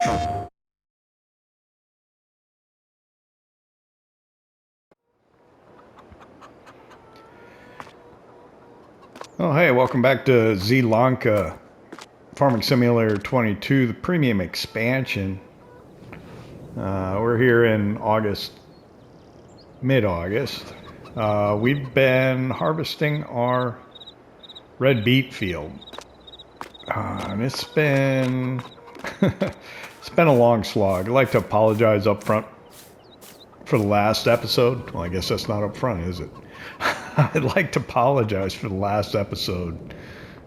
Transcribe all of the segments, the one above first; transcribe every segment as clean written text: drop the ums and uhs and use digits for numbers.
Oh, hey, welcome back to Zielonka Farming Simulator 22, the Premium Expansion. We're here in August, mid-August. We've been harvesting our red beet field. And it's been it's been a long slog. I'd like to apologize up front for the last episode. Well, I guess that's not up front, is it? I'd like to apologize for the last episode.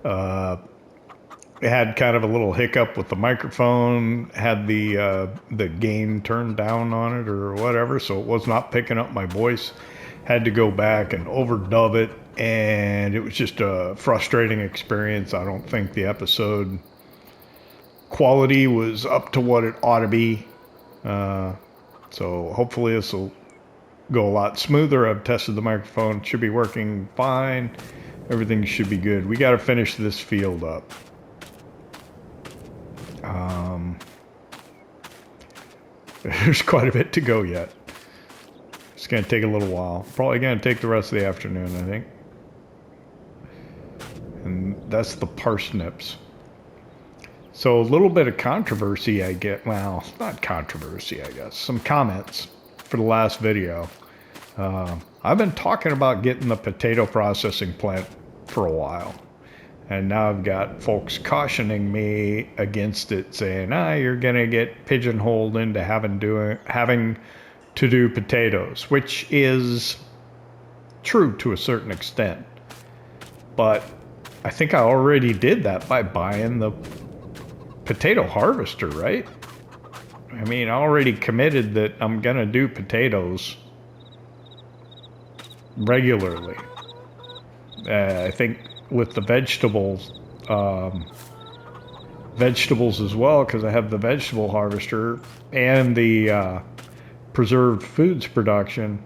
It had kind of a little hiccup with the microphone, had the gain turned down on it or whatever, so it was not picking up my voice. Had to go back and overdub it, and it was just a frustrating experience. I don't think the episode quality was up to what it ought to be. So hopefully this will go a lot smoother. I've tested the microphone. It should be working fine. Everything should be good. We got to finish this field up. There's quite a bit to go yet. It's going to take a little while. Probably going to take the rest of the afternoon, I think. And that's the parsnips. So a little bit of controversy I get. Well, not controversy, I guess. Some comments for the last video. I've been talking about getting the potato processing plant for a while. And now I've got folks cautioning me against it, saying, you're going to get pigeonholed into having to do potatoes, which is true to a certain extent. But I think I already did that by buying the potato harvester, right? I mean, I already committed that I'm going to do potatoes regularly. I think with the vegetables as well, because I have the vegetable harvester and the preserved foods production,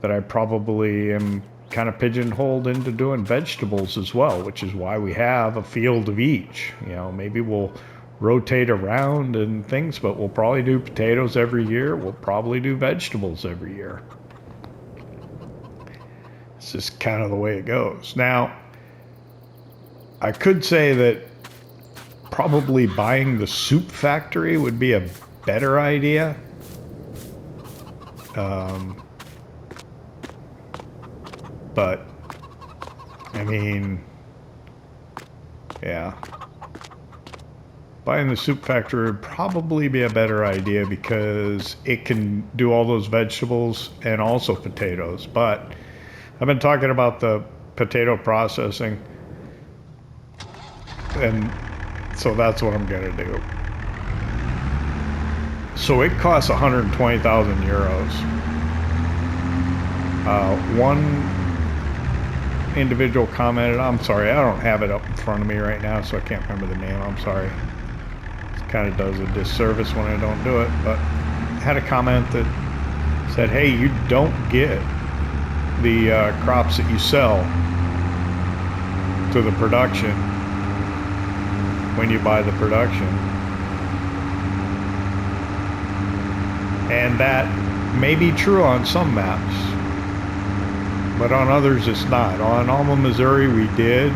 that I probably am kind of pigeonholed into doing vegetables as well, which is why we have a field of each. You know, maybe we'll rotate around and things, but we'll probably do potatoes every year. We'll probably do vegetables every year. It's just kind of the way it goes. Now, I could say that probably buying the soup factory would be a better idea. But, I mean, yeah. Buying the soup factory would probably be a better idea because it can do all those vegetables and also potatoes. But I've been talking about the potato processing, and so that's what I'm going to do. So it costs 120,000 euros. One individual commented, I'm sorry, I don't have it up in front of me right now, so I can't remember the name, I'm sorry. It kind of does a disservice when I don't do it, but I had a comment that said, hey, you don't get the crops that you sell to the production when you buy the production. And that may be true on some maps, but on others it's not. On Alma, Missouri, we did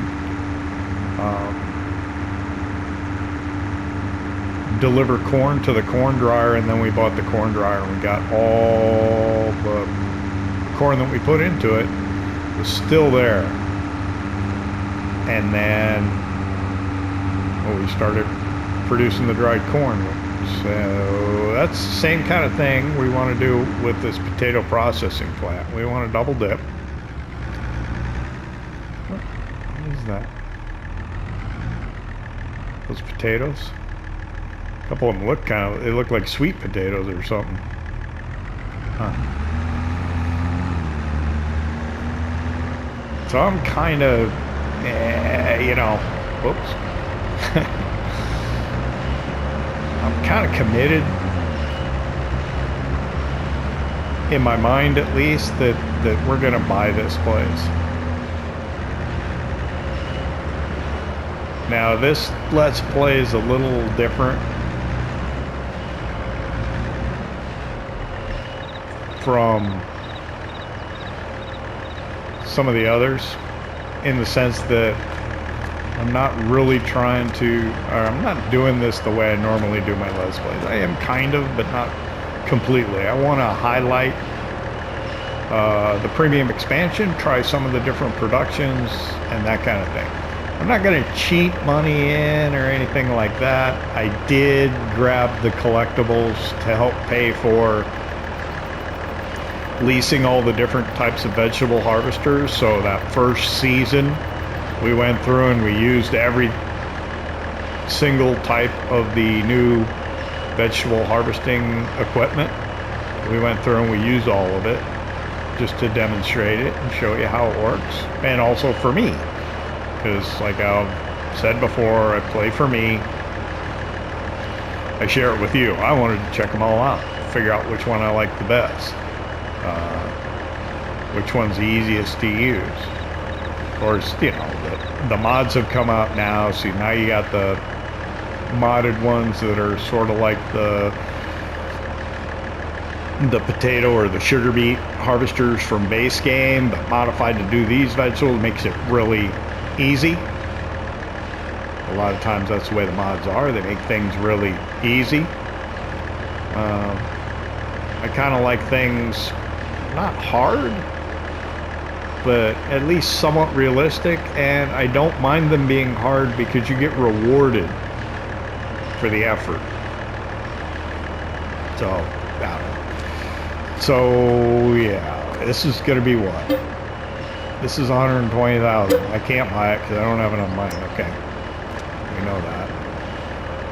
deliver corn to the corn dryer, and then we bought the corn dryer, and we got all the corn that we put into it was still there. And then we started producing the dried corn. So that's the same kind of thing we want to do with this potato processing plant. We want to double dip. What is that? Those potatoes? A couple of them look they look like sweet potatoes or something. Huh. So I'm kind of, you know, whoops. I'm kind of committed, in my mind at least, that we're going to buy this place. Now this Let's Play is a little different from some of the others in the sense that I'm not really trying to, or I'm not doing this the way I normally do my Let's Plays. I am kind of, but not completely. I want to highlight the premium expansion, try some of the different productions, and that kind of thing. I'm not going to cheat money in or anything like that. I did grab the collectibles to help pay for leasing all the different types of vegetable harvesters. So that first season, we went through and we used every single type of the new vegetable harvesting equipment. We went through and we used all of it just to demonstrate it and show you how it works. And also for me, because like I've said before, I play for me. I share it with you. I wanted to check them all out, figure out which one I like the best, which one's the easiest to use. Of course, you know, the mods have come out now, so now you got the modded ones that are sort of like the potato or the sugar beet harvesters from base game, but modified to do these vegetables. Makes it really easy. A lot of times that's the way the mods are. They make things really easy. I kind of like things not hard, but at least somewhat realistic, and I don't mind them being hard because you get rewarded for the effort. So, so yeah, this is going to be what? This is 120,000. I can't buy it because I don't have enough money. Okay, we know that.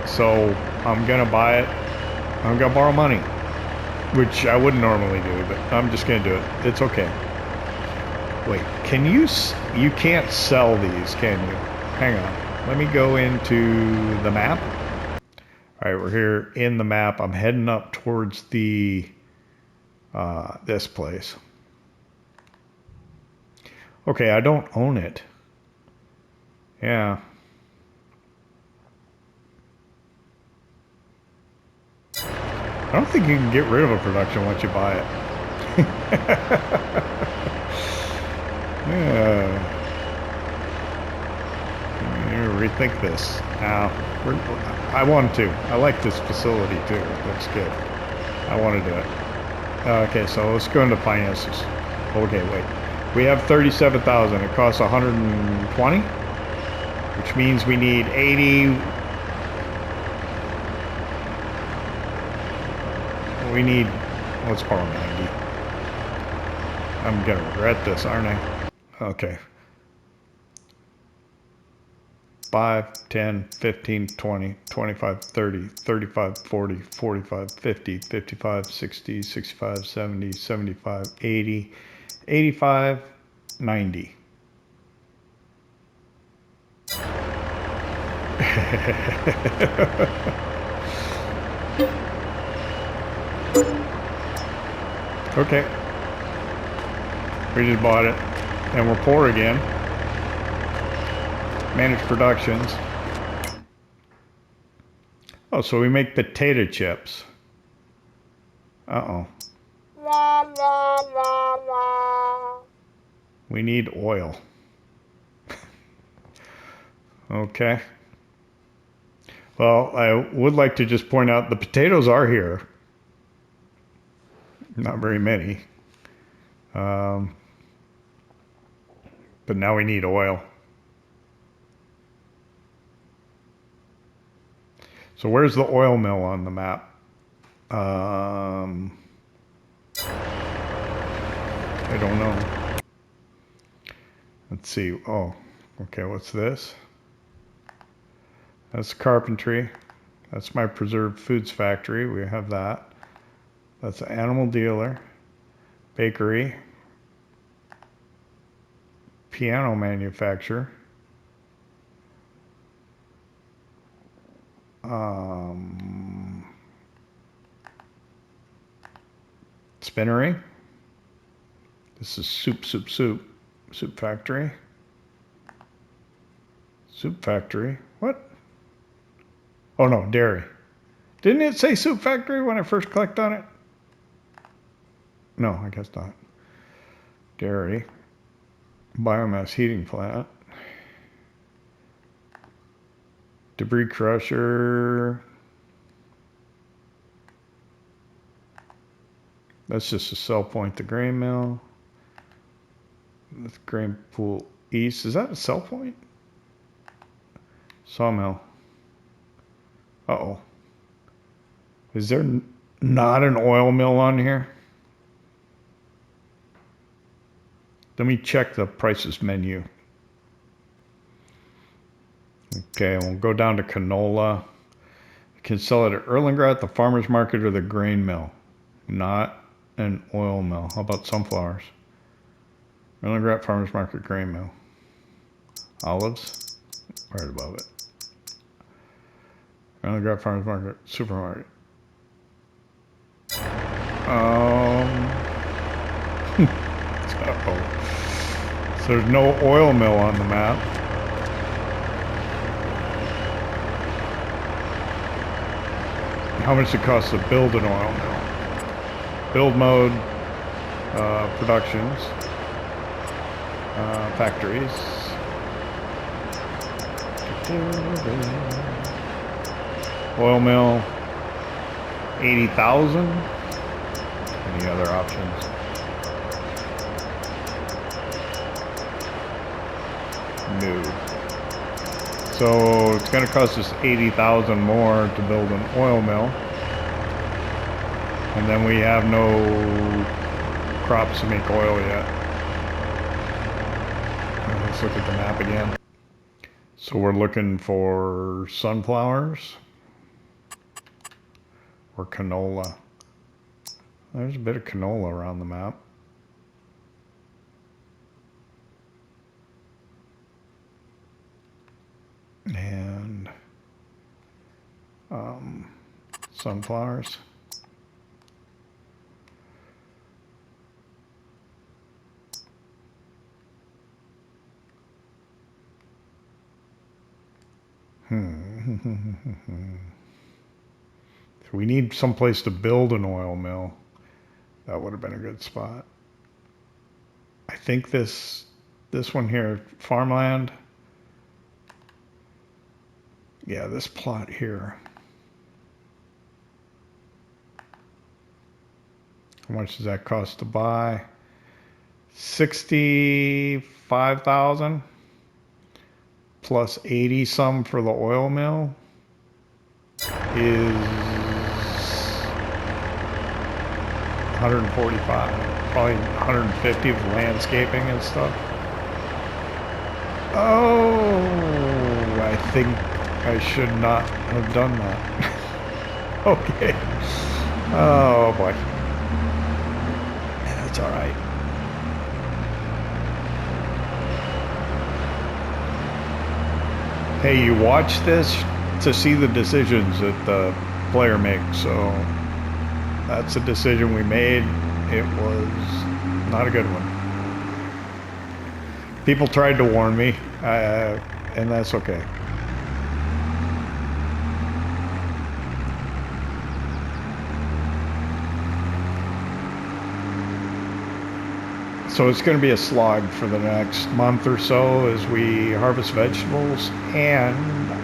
So I'm going to buy it. I'm going to borrow money, which I wouldn't normally do, but I'm just going to do it. It's okay. Wait, can you can't sell these, can you? Hang on. Let me go into the map. All right, we're here in the map. I'm heading up towards the this place. Okay, I don't own it. Yeah. I don't think you can get rid of a production once you buy it. Yeah. Rethink this. Now, I want to. I like this facility too. It looks good. I want to do it. Okay, so let's go into finances. Okay, wait. We have 37,000. It costs 120, which means we need 80. We need. Let's borrow 90. I'm gonna regret this, aren't I? Okay. 5, 10, 15, 20, 25, 30, 35, 40, 45, 50, 55, 60, 65, 70, 75, 80, 85, 90. Okay. We just bought it. And we're poor again. Manage productions. Oh, so we make potato chips. Uh-oh. We need oil. Okay. Well, I would like to just point out the potatoes are here. Not very many. But now we need oil. So where's the oil mill on the map? I don't know. Let's see. Oh, okay. What's this? That's carpentry. That's my preserved foods factory. We have that. That's an animal dealer. Bakery. Piano manufacturer. Spinnery. This is soup factory. Soup factory. What? Oh no, dairy. Didn't it say soup factory when I first clicked on it? No, I guess not. Dairy. Biomass heating plant. Debris crusher. That's just a sell point to grain mill. That's grain pool east. Is that a sell point? Sawmill. Uh-oh. Is there not an oil mill on here? Let me check the prices menu. Okay, we'll go down to canola. You can sell it at Erlengrad, the farmer's market, or the grain mill. Not an oil mill. How about sunflowers? Erlengrad, farmer's market, grain mill. Olives, right above it. Erlengrad, farmer's market, supermarket. Uh-oh. So there's no oil mill on the map. How much it costs to build an oil mill? Build mode, productions, factories. Oil mill, 80,000. Any other options? No. So it's going to cost us 80,000 more to build an oil mill, and then we have no crops to make oil yet. Let's look at the map again. So we're looking for sunflowers or canola. There's a bit of canola around the map. And sunflowers. So we need someplace to build an oil mill. That would have been a good spot. I think this one here, farmland. Yeah, this plot here. How much does that cost to buy? 65,000 plus 80 some for the oil mill is 145, probably 150 with landscaping and stuff. Oh, I think I should not have done that. Okay. Oh boy. That's all right. Hey, you watch this to see the decisions that the player makes. So that's a decision we made. It was not a good one. People tried to warn me, and that's okay. So it's going to be a slog for the next month or so as we harvest vegetables, and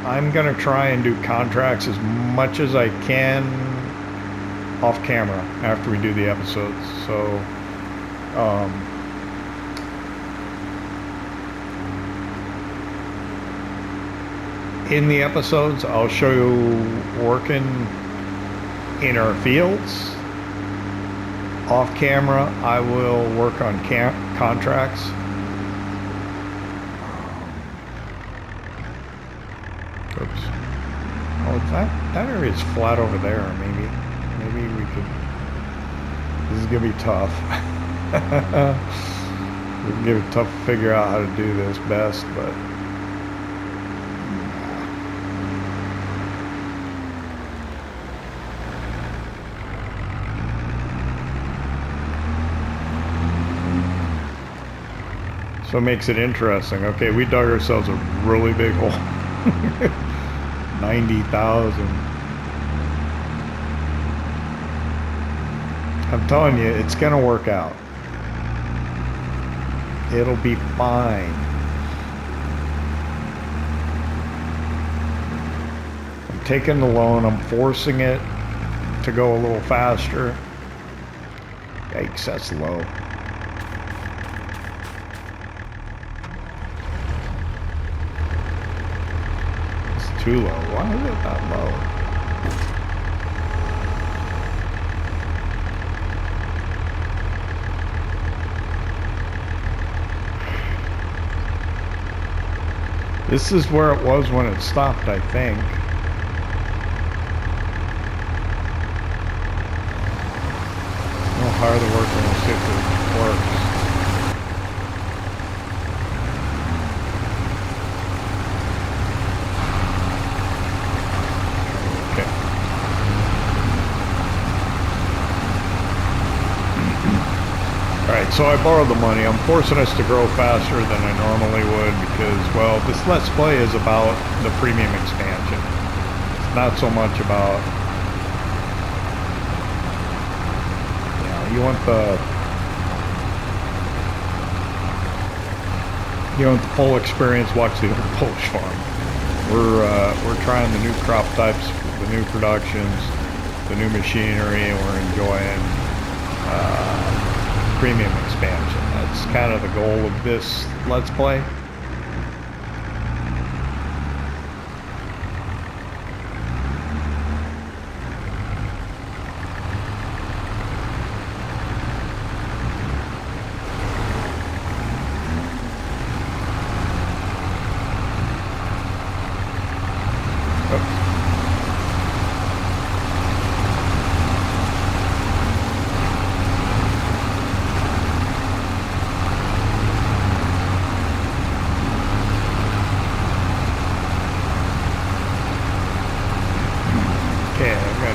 I'm going to try and do contracts as much as I can off camera after we do the episodes. So in the episodes I'll show you working in our fields. Off camera, I will work on contracts. Oops. Oh, that area is flat over there. Maybe we could. This is gonna be tough. It's gonna be tough to figure out how to do this best, but. So it makes it interesting. Okay, we dug ourselves a really big hole. 90,000. I'm telling you, it's gonna work out. It'll be fine. I'm taking the loan, I'm forcing it to go a little faster. Yikes, that's low. It's too low. Why is it that low? This is where it was when it stopped, I think. We'll hire the worker and we'll see if it works. Okay. Alright, so I borrowed the money. I'm forcing us to grow faster than I normally would because, well, this Let's Play is about the premium expansion. It's not so much about... You want the full experience. Watch the old Polish farm. We're trying the new crop types, the new productions, the new machinery, and we're enjoying premium expansion. That's kind of the goal of this Let's Play.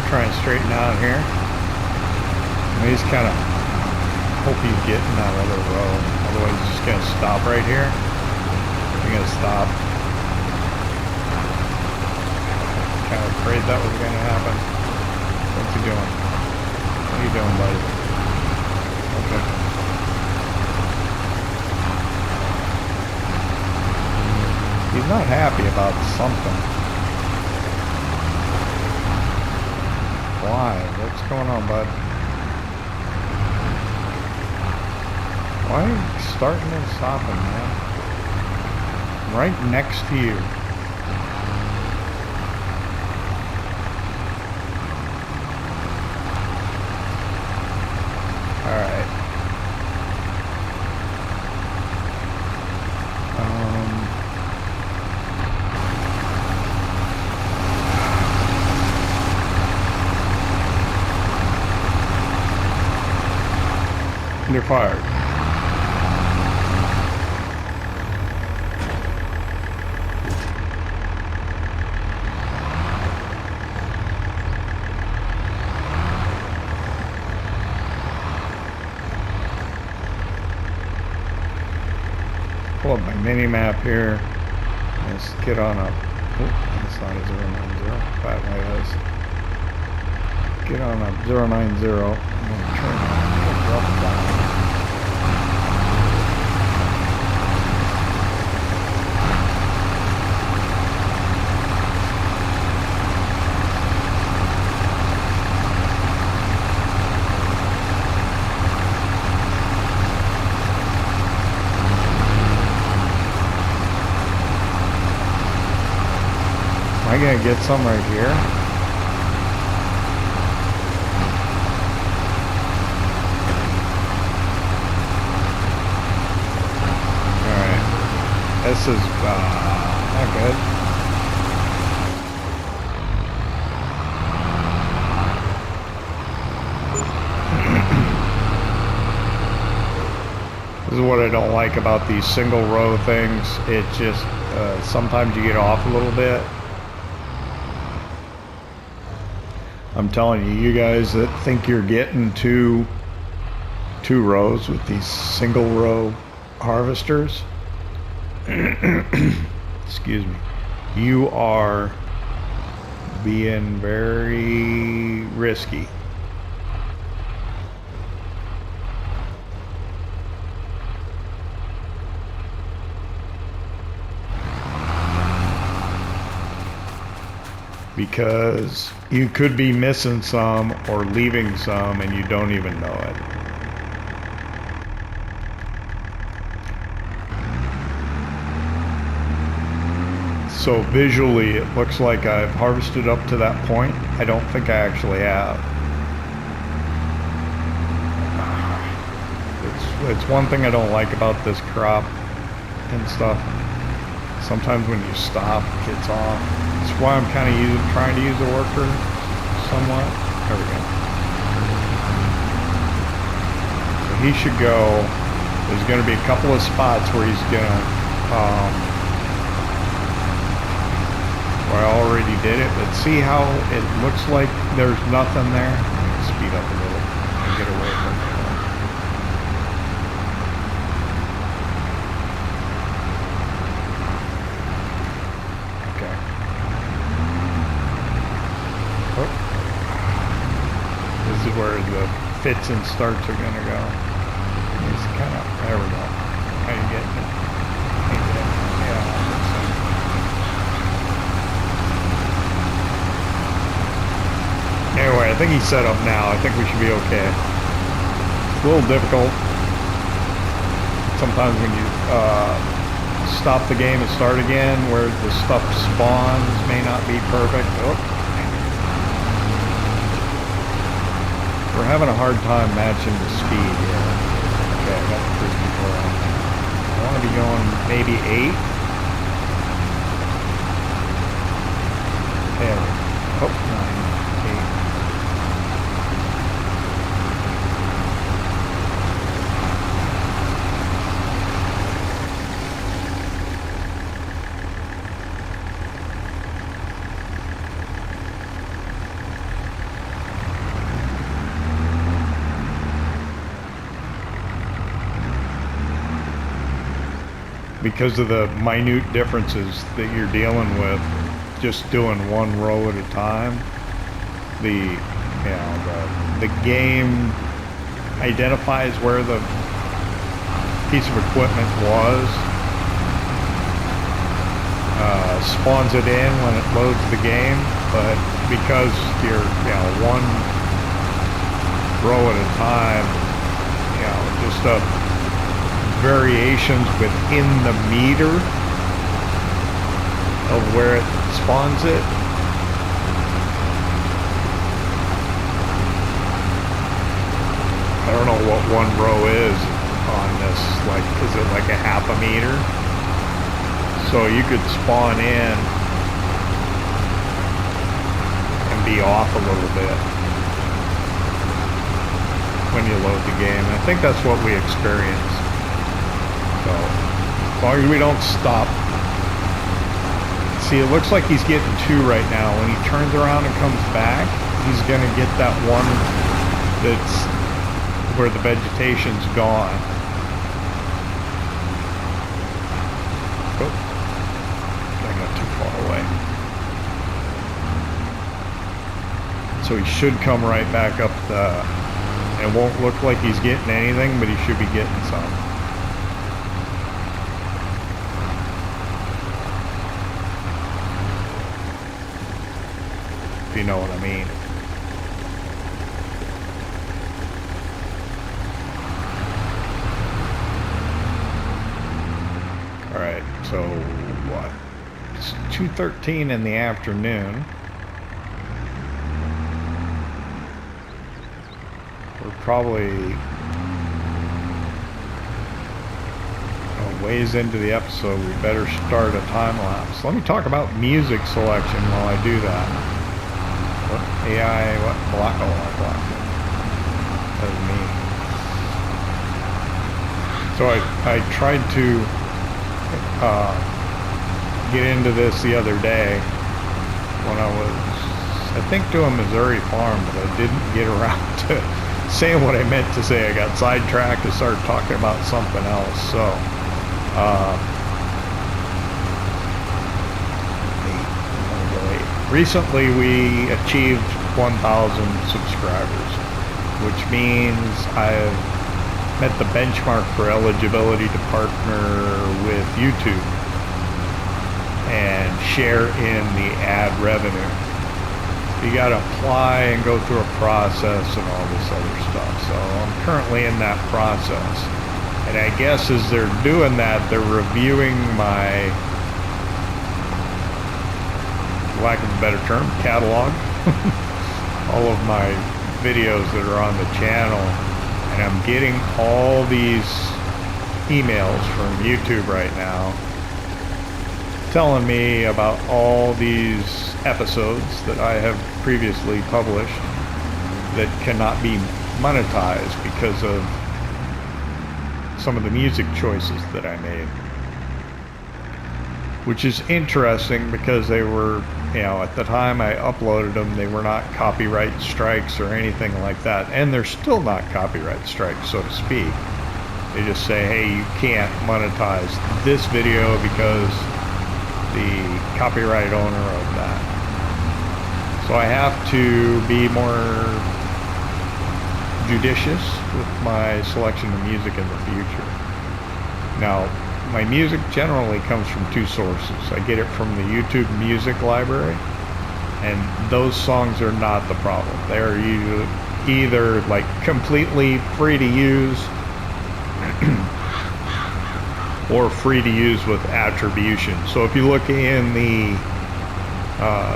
Try and straighten out here. I just kind of hope you get in that other row. Otherwise, it's just gonna stop right here. You're gonna stop. Kind of afraid that was gonna happen. What's he doing? What are you doing, buddy? Okay. He's not happy about something. Why? What's going on, bud? Why are you starting and stopping, man? I'm right next to you. Alright. You're fired. Pull up my mini map here. Let's get on up. Oh, that's not a 090. That way it is. Get on up 090. I'm going to turn on drop it down. Am I gonna get some right here? Alright. This is not good. This is what I don't like about these single row things. It just sometimes you get off a little bit. I'm telling you, you guys that think you're getting two rows with these single row harvesters, excuse me, you are being very risky. because you could be missing some or leaving some and you don't even know it. So visually it looks like I've harvested up to that point. I don't think I actually have. It's one thing I don't like about this crop and stuff. Sometimes when you stop, it gets off. That's why I'm kind of trying to use a worker somewhat. There we go. So he should go. There's going to be a couple of spots where he's going to, where I already did it, but see how it looks like there's nothing there? Speed up a little and get away from it. This is where the fits and starts are going to go. It's kind of, there we go. How you getting it? Yeah. Anyway, I think he's set up now. I think we should be okay. It's a little difficult. Sometimes when you stop the game and start again, where the stuff spawns may not be perfect. Oh. We're having a hard time matching the speed here. Okay, I got the first people around. I want to be going maybe 8. There. Oh, 9, 8. Because of the minute differences that you're dealing with, just doing one row at a time, the game identifies where the piece of equipment was, spawns it in when it loads the game, but because you're one row at a time, just variations within the meter of where it spawns it. I don't know what one row is on this. Like, is it like a half a meter? So you could spawn in and be off a little bit when you load the game. I think that's what we experience. So, as long as we don't stop. See, it looks like he's getting 2 right now. When he turns around and comes back, he's going to get that one that's where the vegetation's gone. Oh, I got too far away. So he should come right back up the... It won't look like he's getting anything, but he should be getting some. If you know what I mean. Alright, so what? It's 2:13 in the afternoon. We're probably ways into the episode. We better start a time lapse. Let me talk about music selection while I do that. What AI? What block? Oh, I blocked it. That was me. So I tried to get into this the other day when I was, I think, doing Missouri Farm, but I didn't get around to saying what I meant to say. I got sidetracked and started talking about something else. So recently we achieved 1,000 subscribers, which means I've met the benchmark for eligibility to partner with YouTube and share in the ad revenue. You got to apply and go through a process and all this other stuff. So I'm currently in that process. And I guess as they're doing that, they're reviewing my, for lack of a better term, catalog. All of my videos that are on the channel. And I'm getting all these emails from YouTube right now telling me about all these episodes that I have previously published that cannot be monetized because of some of the music choices that I made. Which is interesting because they were, you know, at the time I uploaded them, they were not copyright strikes or anything like that. And they're still not copyright strikes, so to speak. They just say, hey, you can't monetize this video because the copyright owner of that. So I have to be more judicious with my selection of music in the future. Now, my music generally comes from two sources. I get it from the YouTube music library, and those songs are not the problem. They're either like completely free to use or free to use with attribution. So if you look in the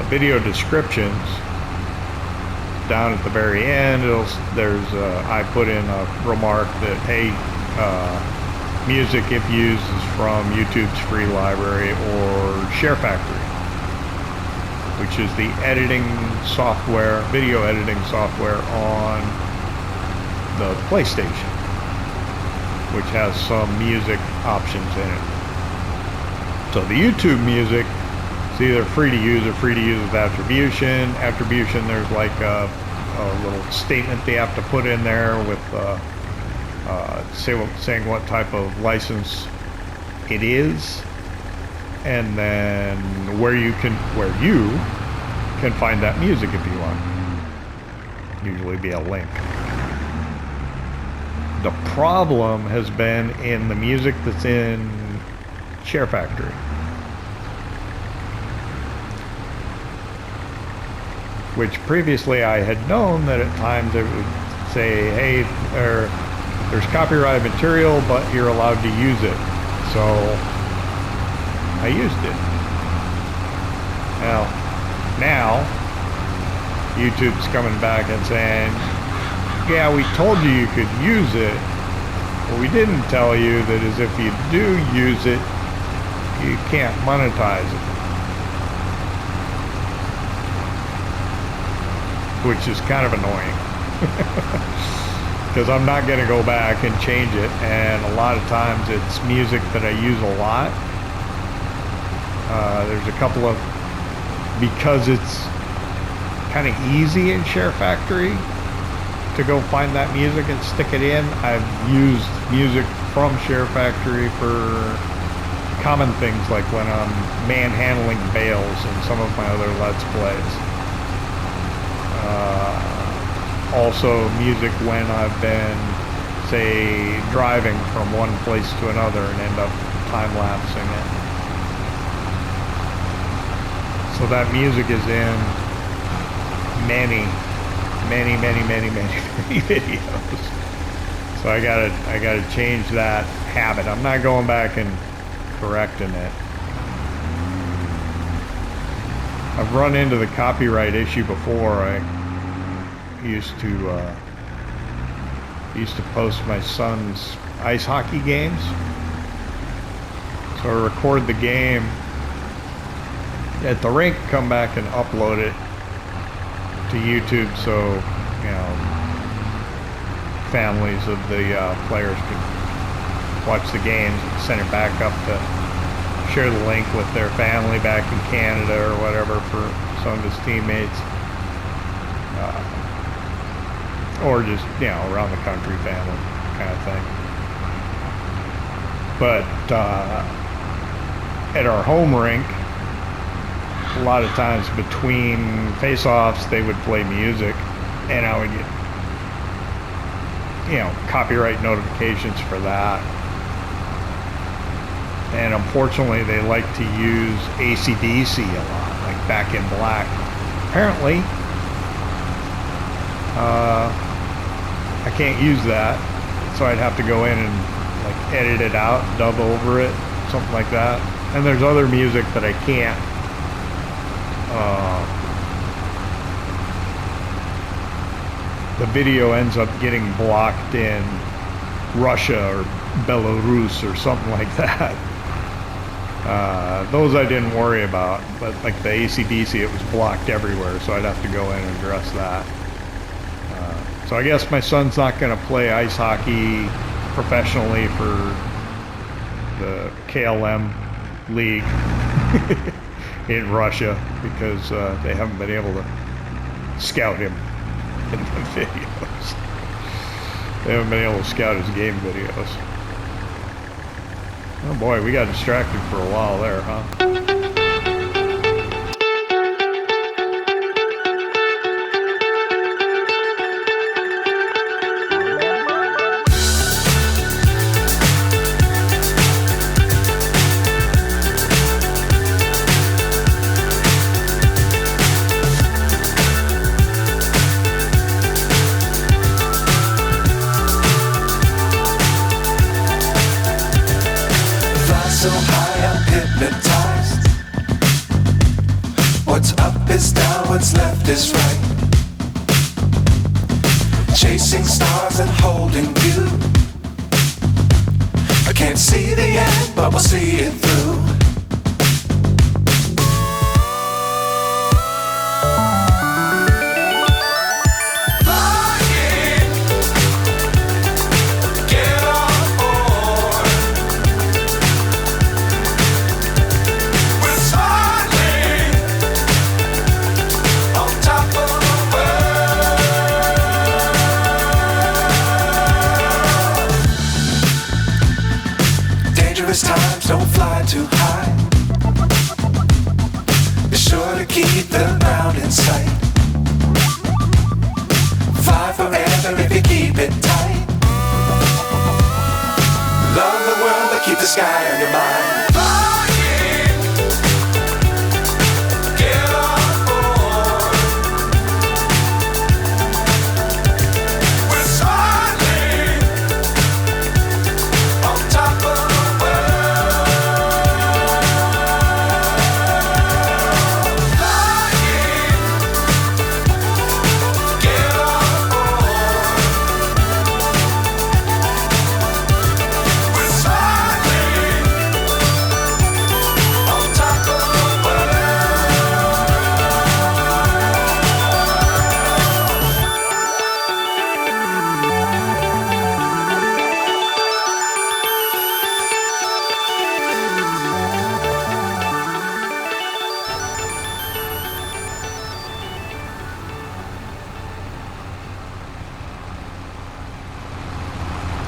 video descriptions, down at the very end, I put in a remark that, hey, music if used is from YouTube's free library or SHAREfactory, which is the editing software, video editing software on the PlayStation, which has some music options in it. So the YouTube music is either free to use or free to use with attribution. Attribution, there's like a little statement they have to put in there with saying what type of license it is, and then where you can find that music if you want. Usually be a link. The problem has been in the music that's in SHAREfactory. Which previously I had known that at times it would say, hey, there's copyrighted material, but you're allowed to use it. So I used it. Now YouTube's coming back and saying, yeah, we told you you could use it, but we didn't tell you that as if you do use it, you can't monetize it. Which is kind of annoying. Because I'm not going to go back and change it, and a lot of times it's music that I use a lot. There's a couple of, because it's kind of easy in SHAREfactory to go find that music and stick it in. I've used music from SHAREfactory for common things like when I'm manhandling bales in some of my other Let's Plays. Also music when I've been, say, driving from one place to another and end up time-lapsing it. So that music is in many videos. So I gotta change that habit. I'm not going back and correcting it. I've run into the copyright issue before. I used to post my son's ice hockey games. So I record the game at the rink, come back and upload it to YouTube, so families of the players could watch the games and send it back up to share the link with their family back in Canada or whatever for some of his teammates. Or just, around the country family kind of thing. But at our home rink, a lot of times between face-offs, they would play music, and I would get, copyright notifications for that. And unfortunately, they like to use AC/DC a lot, like Back in Black. Apparently, can't use that, so I'd have to go in and like edit it out, dub over it, something like that. And there's other music that I can't the video ends up getting blocked in Russia or Belarus or something like that. Those I didn't worry about, but like the AC/DC, it was blocked everywhere, so I'd have to go in and address that. So I guess my son's not going to play ice hockey professionally for the KLM league in Russia because they haven't been able to scout him in the videos. They haven't been able to scout his game videos. Oh boy, we got distracted for a while there, huh? So high I'm hypnotized. What's up is down, what's left is right. Chasing stars and holding you. I can't see the end, but we'll see it through. Times don't fly too high. Be sure to keep the ground in sight. Fly forever if you keep it tight. Love the world but keep the sky on your mind.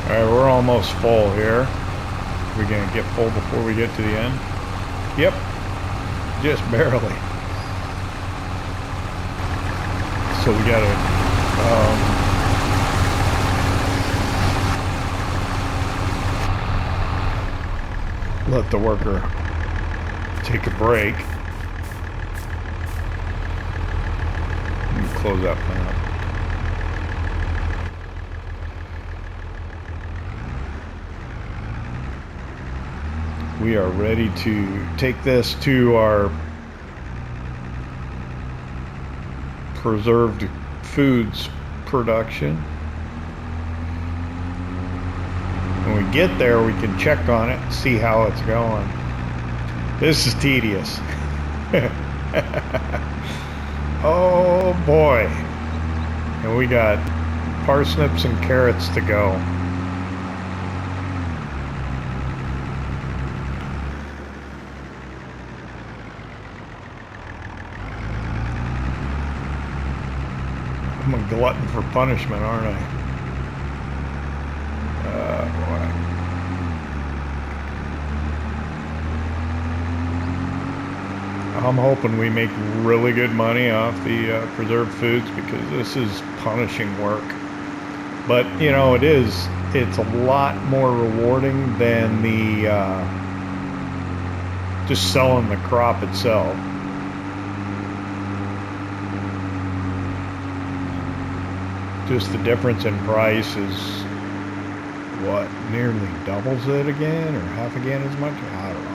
Alright, we're almost full here. We're gonna get full before we get to the end. Yep, just barely. So we gotta let the worker take a break. Let me close that plant. We are ready to take this to our preserved foods production. When we get there, we can check on it and see how it's going. This is tedious. Oh boy. And we got parsnips and carrots to go. I'm a glutton for punishment, aren't I? Boy. I'm hoping we make really good money off the preserved foods because this is punishing work. But, you know, it's a lot more rewarding than the just selling the crop itself. just the difference in price is what, nearly doubles it again, or half again as much? I don't know.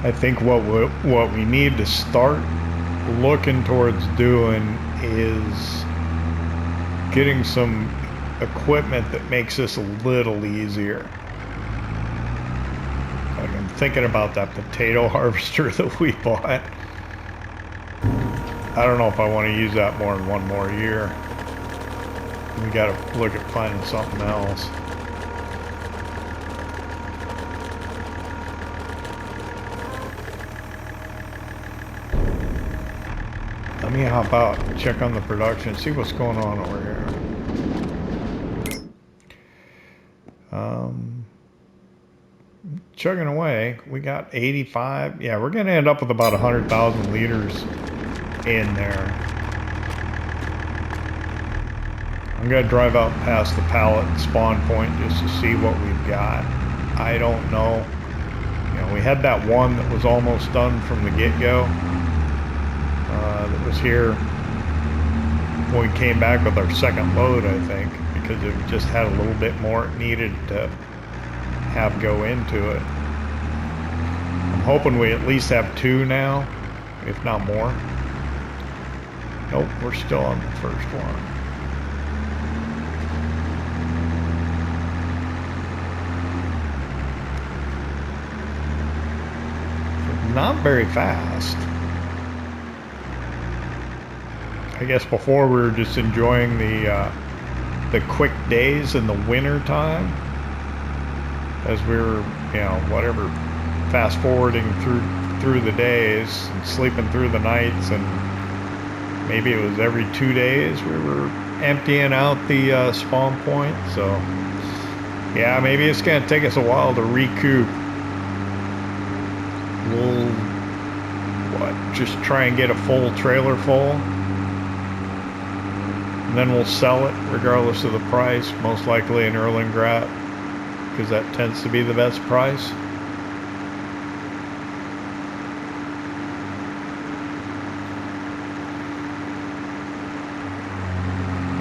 I think what we need to start looking towards doing is getting some equipment that makes this a little easier. Like, I'm thinking about that potato harvester that we bought. I don't know if I want to use that more than one more year. We got to look at finding something else. Let me hop out and check on the production, see what's going on over here. Chugging away, we got 85. Yeah, we're going to end up with about 100,000 liters in there. I'm going to drive out past the pallet spawn point just to see what we've got. I don't know. You know, we had that one that was almost done from the get-go. That was here when we came back with our second load, I think, because it just had a little bit more it needed to have go into it. I'm hoping we at least have 2 now, if not more. Nope, we're still on the first one. Not very fast. I guess before we were just enjoying the quick days in the winter time, as we were, you know, whatever, fast forwarding through the days and sleeping through the nights, and maybe it was every 2 days we were emptying out the spawn point. So yeah, maybe it's gonna take us a while to recoup. We'll just try and get a full trailer full. And then we'll sell it regardless of the price, most likely in Erlengratt, because that tends to be the best price.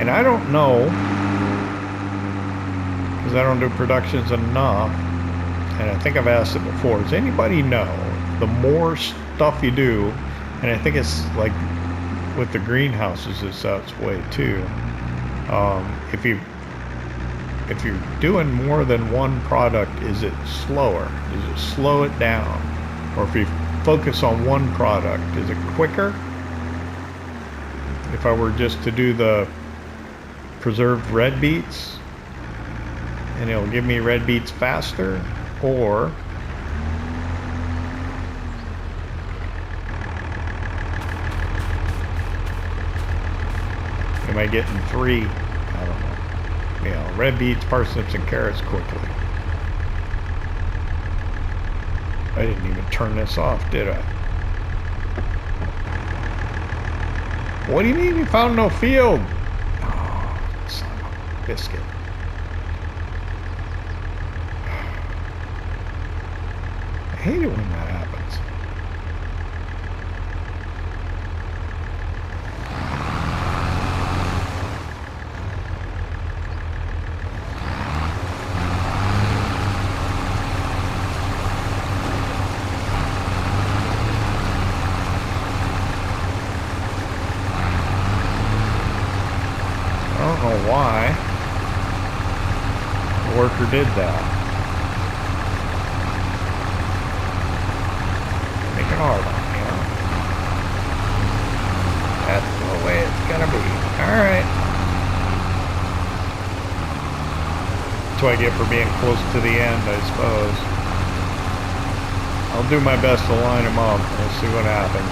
And I don't know, because I don't do productions enough, and I think I've asked it before, does anybody know, the more stuff you do, and I think it's like with the greenhouses it's that way too, if you're doing more than one product, is it slower? Does it slow it down? Or if you focus on one product, is it quicker? If I were just to do the preserved red beets, and it'll give me red beets faster, or am I getting 3? I don't know. You know, red beets, parsnips, and carrots quickly. I didn't even turn this off, did I? What do you mean you found no field? Oh, son of a biscuit. I hate it when that happens. I don't know why the worker did that. Make it hard on me, huh? That's the way it's gonna be. Alright. That's what I get for being close to the end, I suppose. I'll do my best to line them up. We'll see what happens.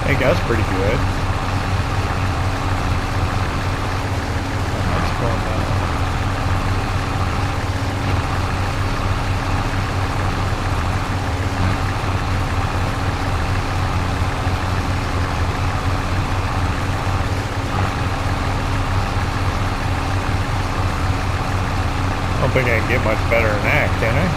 think that's pretty good. That's going down. I don't think I can get much better than that, can I?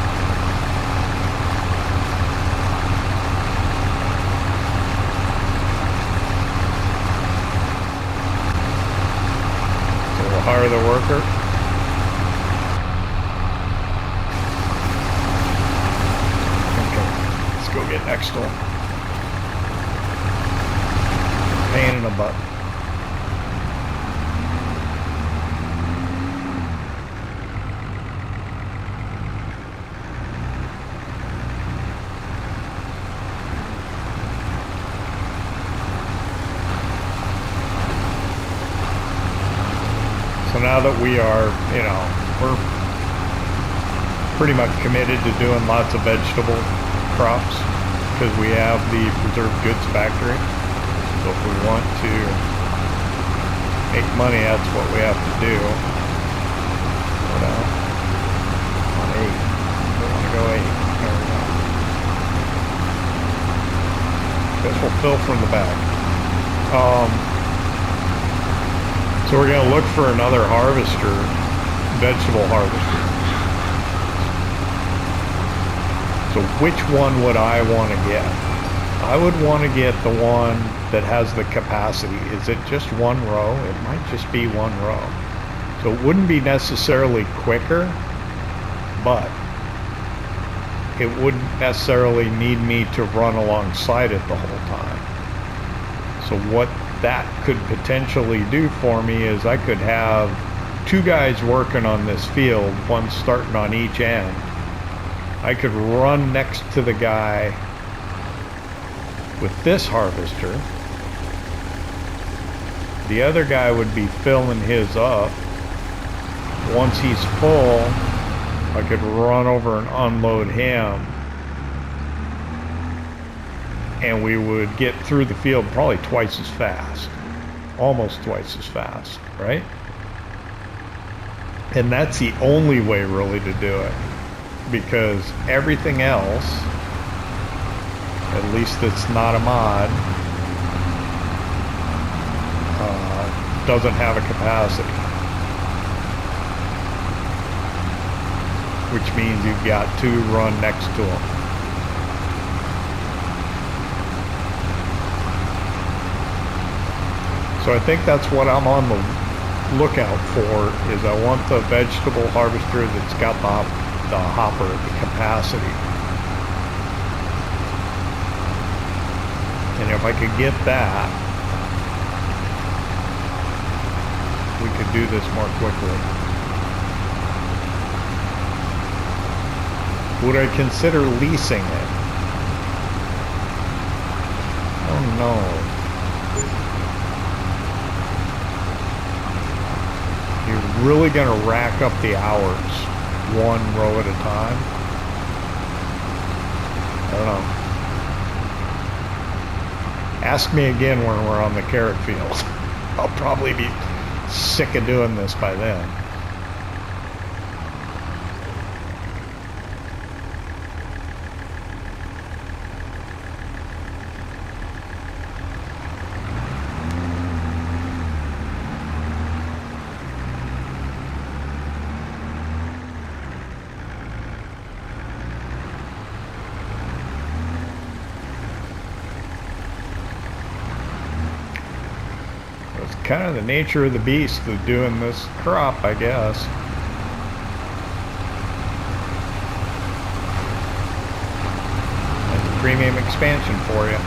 So we'll hire the worker. Okay, let's go get next to him. Pain in the butt. So now that we are, you know, we're pretty much committed to doing lots of vegetable crops because we have the preserved goods factory. So if we want to make money, that's what we have to do. What else? On 8. We want to go 8. There we go. Guess we'll fill from the back. So we're going to look for another harvester, vegetable harvester. So which one would I want to get? I would want to get the one that has the capacity. Is it just one row? It might just be one row. So it wouldn't be necessarily quicker, but it wouldn't necessarily need me to run alongside it the whole time. So what that could potentially do for me is I could have 2 guys working on this field, one starting on each end. I could run next to the guy with this harvester. The other guy would be filling his up. Once he's full, I could run over and unload him. And we would get through the field probably twice as fast. Almost twice as fast, right? And that's the only way really to do it. Because everything else, at least it's not a mod, doesn't have a capacity. Which means you've got to run next to them. So I think that's what I'm on the lookout for, is I want the vegetable harvester that's got the hopper, the capacity. And if I could get that, we could do this more quickly. Would I consider leasing it? Oh no. You're really gonna rack up the hours, one row at a time? I don't know. Ask me again when we're on the carrot field. I'll probably be sick of doing this by then. Kind of the nature of the beast of doing this crop, I guess. That's a premium expansion for you.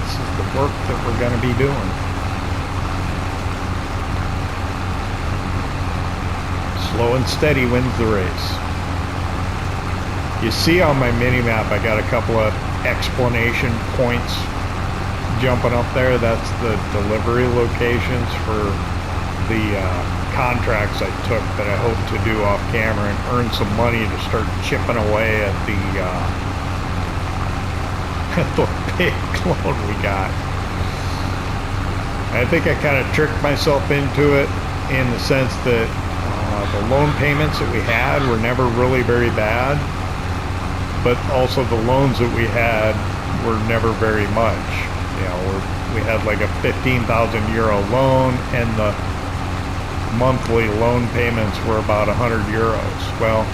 This is the work that we're going to be doing. Slow and steady wins the race. You see on my mini-map I got a couple of explanation points jumping up there. That's the delivery locations for the contracts I took that I hope to do off camera and earn some money to start chipping away at the big loan we got. I think I kind of tricked myself into it in the sense that the loan payments that we had were never really very bad, but also the loans that we had were never very much. You know, we had like a 15,000 euro loan, and the monthly loan payments were about 100 euros. Well,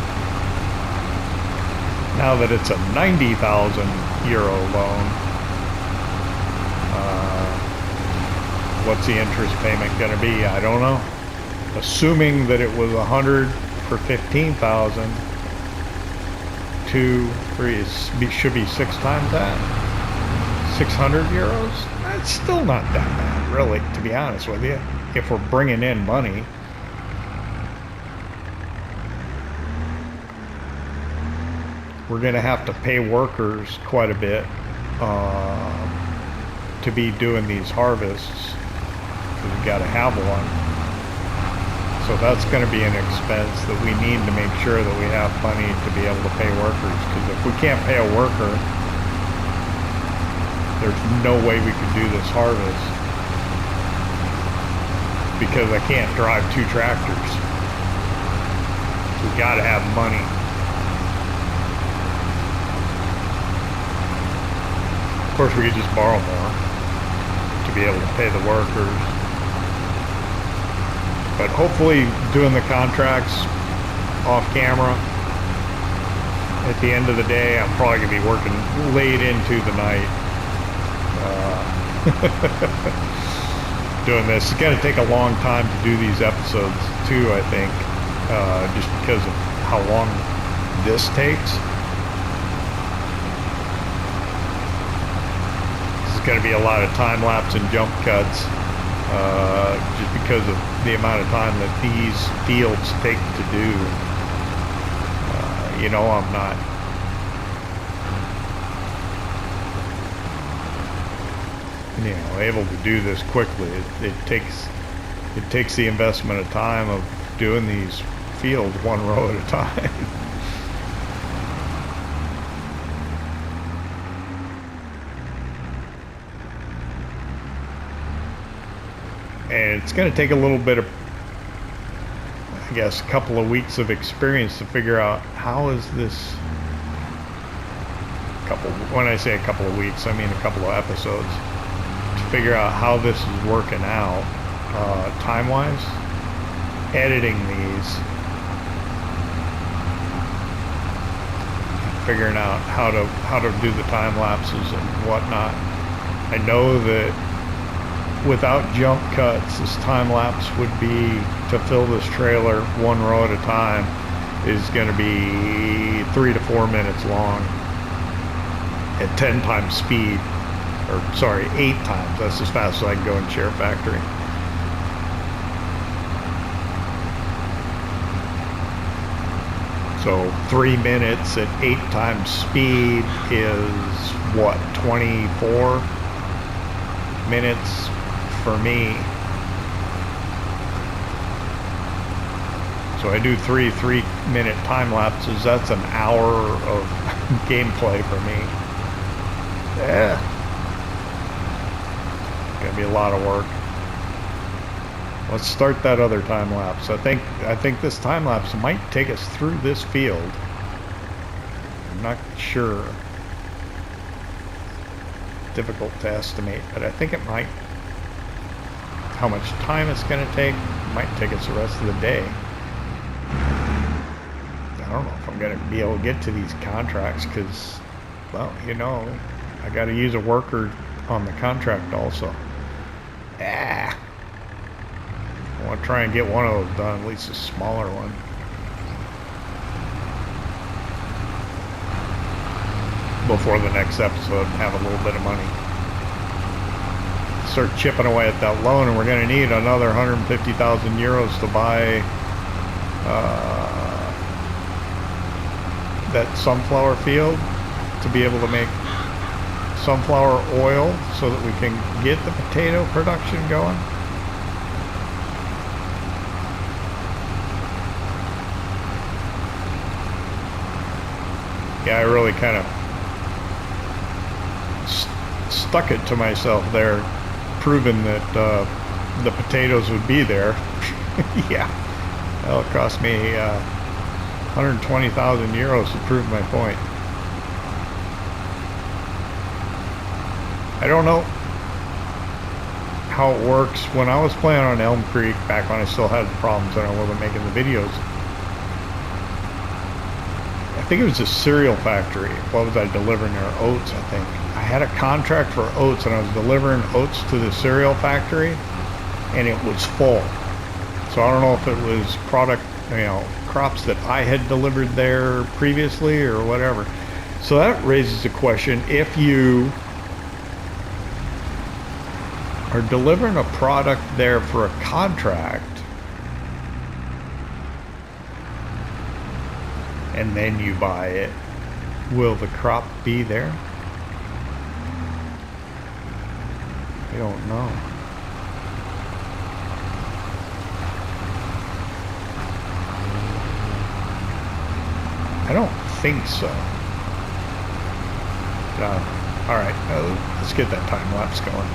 now that it's a 90,000 euro loan, what's the interest payment going to be? I don't know. Assuming that it was 100 for 15,000, 2, 3, should be 6 times that. 600 euros? That's still not that bad, really, to be honest with you. If we're bringing in money. We're going to have to pay workers quite a bit to be doing these harvests. We've got to have one. So that's going to be an expense that we need to make sure that we have money to be able to pay workers. Because if we can't pay a worker, there's no way we could do this harvest. Because I can't drive 2 tractors. We got to have money. Of course, we could just borrow more to be able to pay the workers. But hopefully doing the contracts off camera, at the end of the day, I'm probably going to be working late into the night doing this. It's going to take a long time to do these episodes too, I think, just because of how long this takes. This is going to be a lot of time lapse and jump cuts. Just because of the amount of time that these fields take to do. You know, I'm not able to do this quickly. It takes the investment of time of doing these fields one row at a time. And it's going to take a little bit of, I guess, a couple of weeks of experience to figure out how is this when I say a couple of weeks, I mean a couple of episodes, to figure out how this is working out time-wise, editing these, figuring out how to do the time lapses and whatnot. I know that without jump cuts, this time lapse would be, to fill this trailer one row at a time, is going to be 3 to 4 minutes long at 10 times speed, or sorry, 8 times. That's as fast as I can go in SHAREfactory. So 3 minutes at 8 times speed is what, 24 minutes for me. So I do 3 3-minute time lapses. That's an hour of gameplay for me. Yeah, gonna be a lot of work. Let's start that other time lapse. I think this time lapse might take us through this field. I'm not sure. Difficult to estimate, but I think it might. How much time it's going to take might take us the rest of the day. I don't know if I'm going to be able to get to these contracts because, well, you know, I got to use a worker on the contract also. I want to try and get one of those done, at least a smaller one. Before the next episode and have a little bit of money. Start chipping away at that loan, and we're going to need another 150,000 euros to buy that sunflower field to be able to make sunflower oil so that we can get the potato production going. Yeah, I really kind of stuck it to myself there, proving that the potatoes would be there. Yeah, well, it cost me 120,000 euros to prove my point. I don't know how it works. When I was playing on Elm Creek, back when I still had problems and I wasn't making the videos, I think it was a cereal factory. What was I delivering there? Oats, I think. I had a contract for oats, and I was delivering oats to the cereal factory, and it was full. So I don't know if it was product, crops that I had delivered there previously or whatever. So that raises the question, if you are delivering a product there for a contract, and then you buy it, will the crop be there? I don't know. I don't think so. All right, let's get that time lapse going.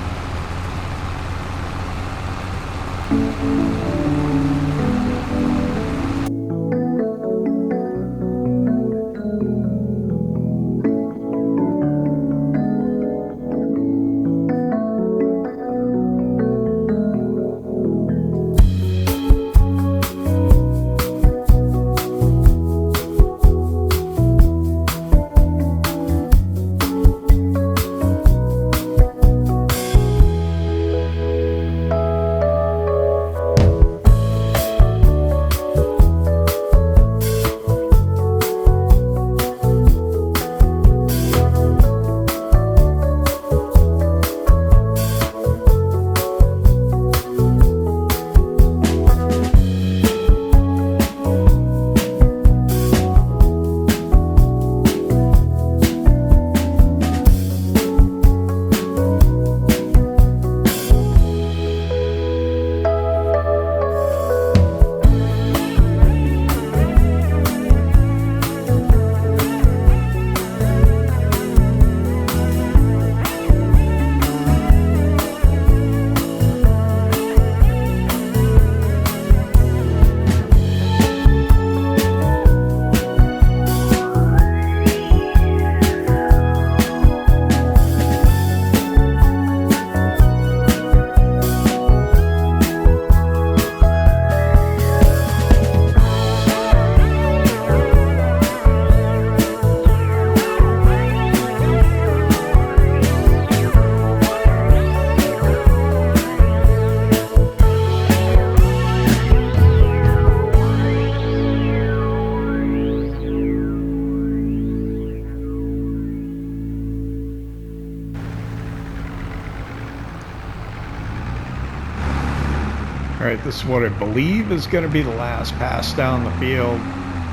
Alright, this is what I believe is going to be the last pass down the field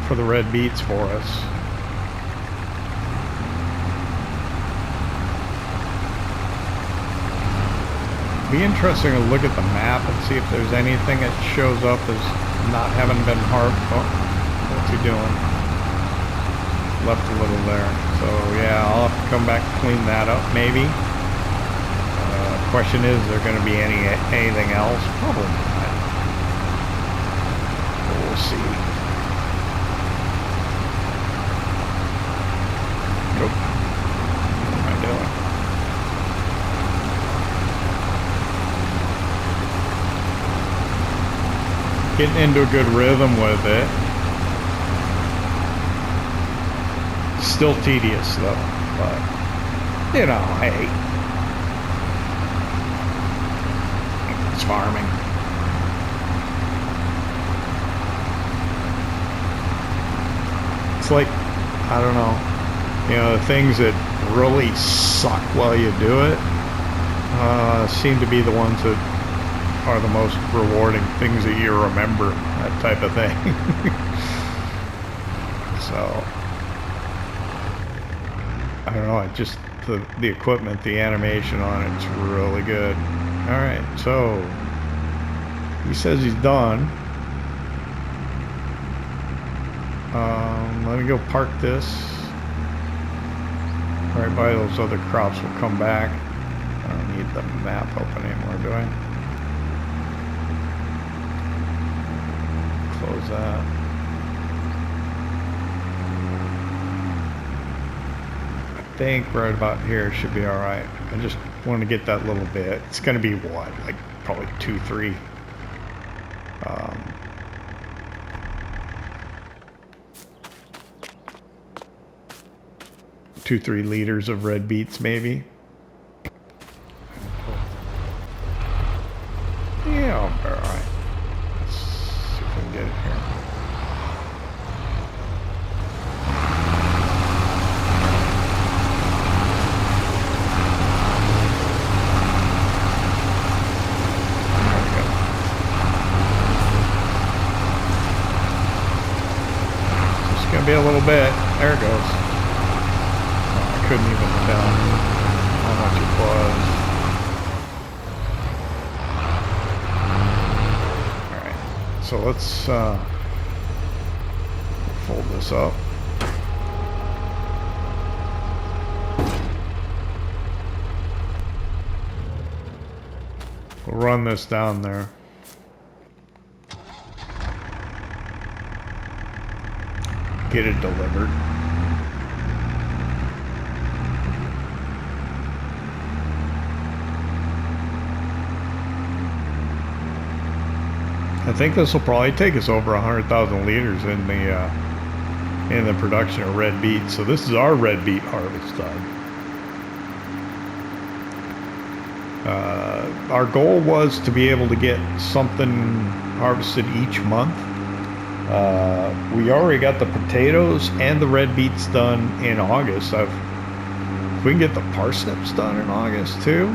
for the red beets for us. Be interesting to look at the map and see if there's anything that shows up as not having been harvested. Oh, what's he doing? Left a little there. So yeah, I'll have to come back and clean that up maybe. Question is there going to be anything else? Probably not. But we'll see. Nope. What am I doing? Getting into a good rhythm with it. Still tedious though, but hey. Farming. It's like, I don't know, the things that really suck while you do it seem to be the ones that are the most rewarding, things that you remember, that type of thing. So I don't know, just the equipment, the animation on it's really good. Alright, so he says he's done. Let me go park this right by those other crops. We'll come back. don't need the map open anymore, do I? Close that. I think right about here should be alright. I just want to get that little bit. It's going to be what? Like probably 2-3. 2-3 liters of red beets, maybe. Yeah, I'll be alright. Let's see if we can get it here. Okay. It's gonna be a little bit. There it goes. Couldn't even tell how much it was. Alright, so let's fold this up. We'll run this down there. Get it delivered. I think this will probably take us over 100,000 liters in the production of red beet. So this is our red beet harvest done. Our goal was to be able to get something harvested each month. We already got the potatoes and the red beets done in August. If we can get the parsnips done in August too,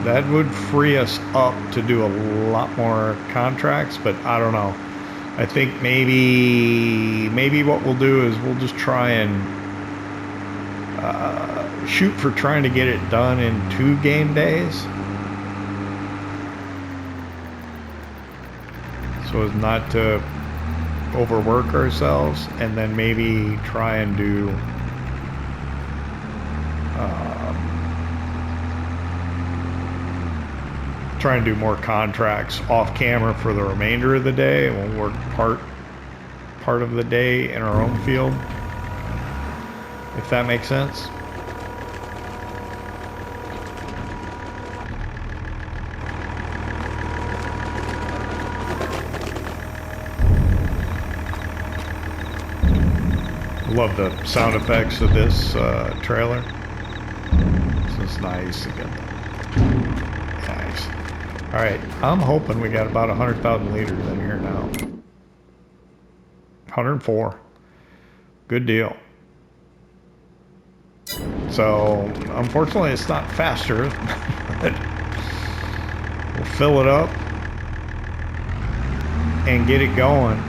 that would free us up to do a lot more contracts, but I don't know. I think maybe what we'll do is we'll just try and shoot for trying to get it done in 2 game days, so as not to overwork ourselves, and then maybe try and do more contracts off camera for the remainder of the day, and we'll work part of the day in our own field, if that makes sense. Love the sound effects of this trailer. This is nice again. Nice. All right, I'm hoping we got about 100,000 liters in here now. 104. Good deal. So, unfortunately, it's not faster, but we'll fill it up and get it going.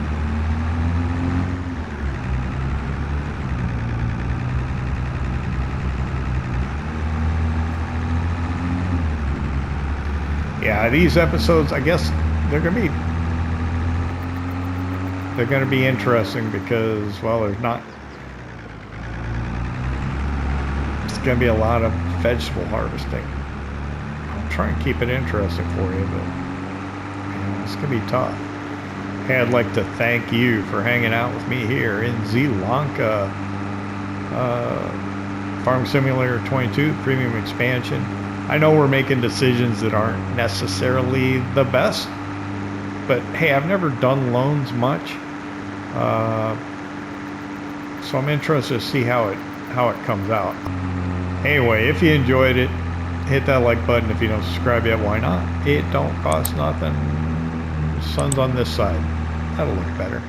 Yeah, these episodes, I guess they're gonna be interesting because, well, there's not. It's gonna be a lot of vegetable harvesting. I'll try and keep it interesting for you, but man, it's gonna be tough. Hey, I'd like to thank you for hanging out with me here in Zielonka Farm Simulator 22 Premium Expansion. I know we're making decisions that aren't necessarily the best, but hey, I've never done loans much, so I'm interested to see how it comes out. Anyway, if you enjoyed it, hit that like button. If you don't subscribe yet, why not? It don't cost nothing. Sun's on this side. That'll look better.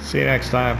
See you next time.